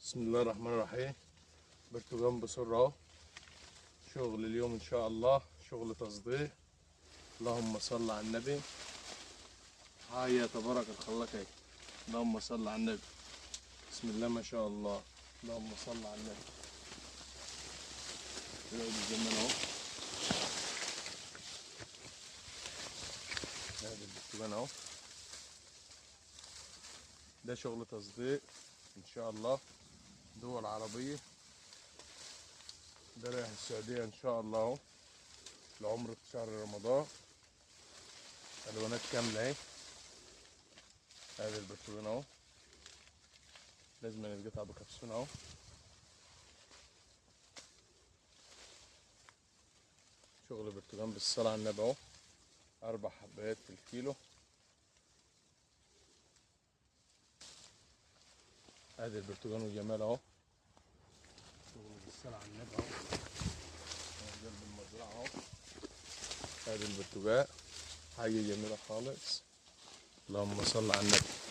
بسم الله الرحمن الرحيم. برتقان بسرعة اهو. شغل اليوم ان شاء الله، شغل تصديق. اللهم صل على النبي. هيا تبارك الخلاق اهي. اللهم صل على النبي. بسم الله ما شاء الله. اللهم صل على النبي. يقعد الزمان اهو. ادي البرتقان اهو. ده شغل تصديق ان شاء الله، دول عربية. ده رايح السعودية ان شاء الله اهو، لعمرة شهر رمضان. الوانات كاملة اهي. ادي البرتقان اهو، لازم يتقطع بكبسون اهو. شغل برتقان بالصلاة على النبي اهو. 4 حبات في الكيلو. ادي البرتقان وجمال اهو. شغل بالصلاة على النبي اهو. جنب المزرعة اهو. ادي البرتقال، حاجة جميلة خالص. اللهم صل على النبي.